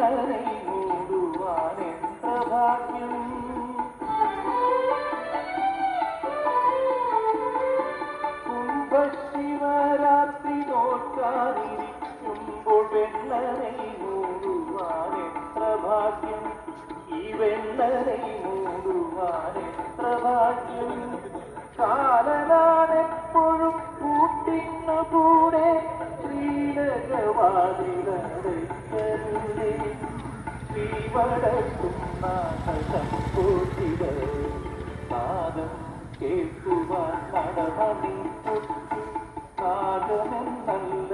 വെണ്ണനെ മൂടുവാൻ എത്ര ഭാഗ്യം. കുംഭശിവരാത്രി നോക്കാതിരിക്കുമ്പോൾ വെണ്ണനെ മൂടുവാൻ എത്ര ഭാഗ്യം. ഈ വെണ്ണനെ മൂടുവാൻ എത്ര ഭാഗ്യം. കാലനാണെപ്പോഴും കൂട്ടിന്നു കൂടെ ശ്രീലകവാതിലടയ്ക്കരുതേ. ശ്രീവടക്കും നാദസംഭൂഷിത നാദം കേൾക്കുവാൻ നടമണി നാദമെന്നല്ല